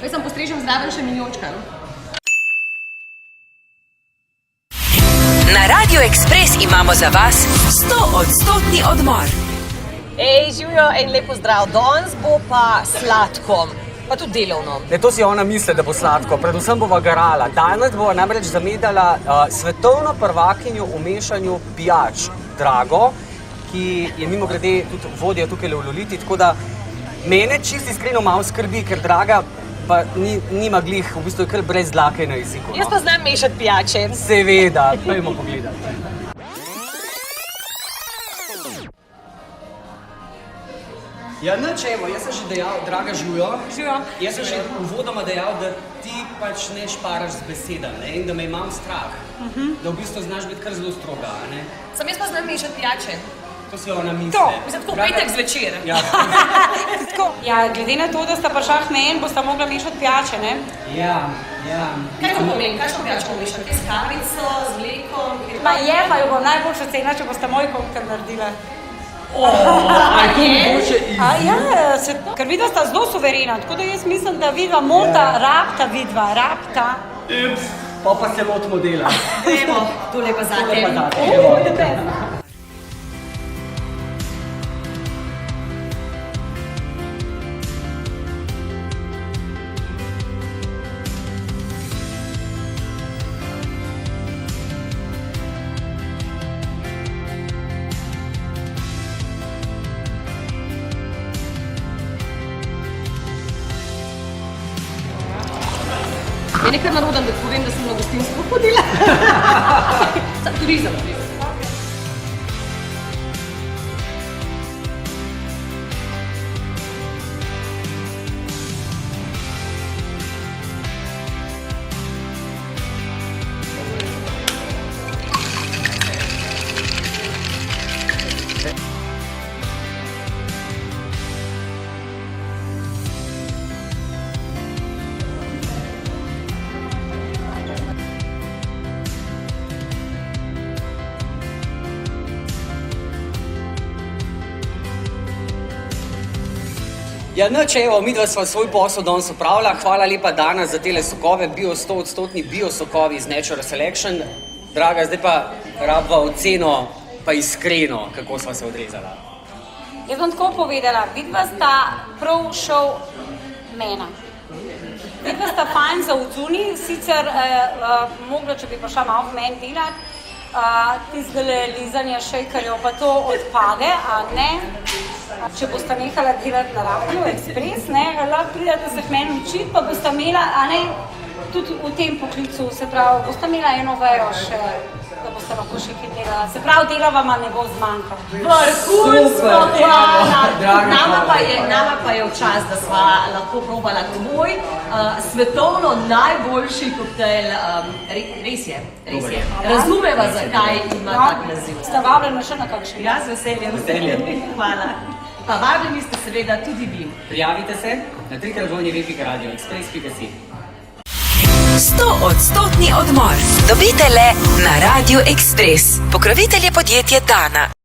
Jaz sem postrežem zraven še milijončka. Na Radio Ekspres imamo za vas 100-odstotni odmor. Ej, živijo, en lepo zdrav. Danes bo pa sladko, pa tudi delovno. To si ona misli, da bo sladko, predvsem bova garala. Danes bova namreč zamedala svetovno prvakinjo v mešanju pijač Drago, ki je mimogrede tudi vodja tukaj v Loliti, tako da mene čisto iskreno malo skrbi, ker Draga pa nima glih, v bistvu je kar brez dlake na jeziku. Jaz pa znam mešati pijače. Seveda, pojdimo pogledati. Ja, nič, evo, jaz sem že dejal, Draga, živijo. Živijo. Jaz sem že uvodoma dejal, da ti pač ne šparaš z besedami in da me imam strah. Da v bistvu znaš biti kar zelo stroga, ne? Sam jaz pa znam mešati pijače. To si ona misli. To, mislim, tako petek zvečer. Ja, glede na to, da sta prišla k meni, bosta mogla mešati pijače, ne? Ja. Kaj to pomeni? Kakšno pijačo mešati? S kavico, z mlekom? Pa je, pa jo bom najboljša cena, če bosta moj koktel naredila. Ja, ker vidva sta zelo suverena, tako da jaz mislim, da vidva morata, rabta. Pa se lotimo dela. Gremo, tole pa zate. Je nekaj narodan, da povem, da sem na gostinstvo hodila. Turizem. Ja, nič, evo, midva sva svoj posel danes opravila. Hvala lepa Dana za tele sokove, 100-odstotni biosokovi iz Natural Selection. Draga, zdaj pa rabva oceno, pa iskreno, kako sva se odrezala. Jaz bom tako povedala, vidva sta prav šel mena. Vidva sta fajn za odzuni, sicer mogla, če bi prišla malo v meni delati, tistele lizanje šejkarjev pa to odpade, a ne? Če boste nehala delati na Radio Ekspres, lahko pridete se k meni učiti, pa boste imela, a ne, tudi v tem poklicu, se pravi, boste imela eno vejo še, da boste lahko še kaj delala. Se pravi, dela vama ne bo zmanjkalo. Vrhunsko, hvala! Nama pa je v čas, da sva lahko probala tvoj svetovno najboljši koktajl. Res je. Razumeva, zakaj ima tak naziv. Ste vabljena še na kakšen? Ja, z veseljem. Hvala. Pa vabljeni ste seveda tudi vi. Prijavite se na www.radioexpress.si. 100-odstotni odmor. Dobite le na Radio Ekspres. Pokrovitelj je podjetje Dana.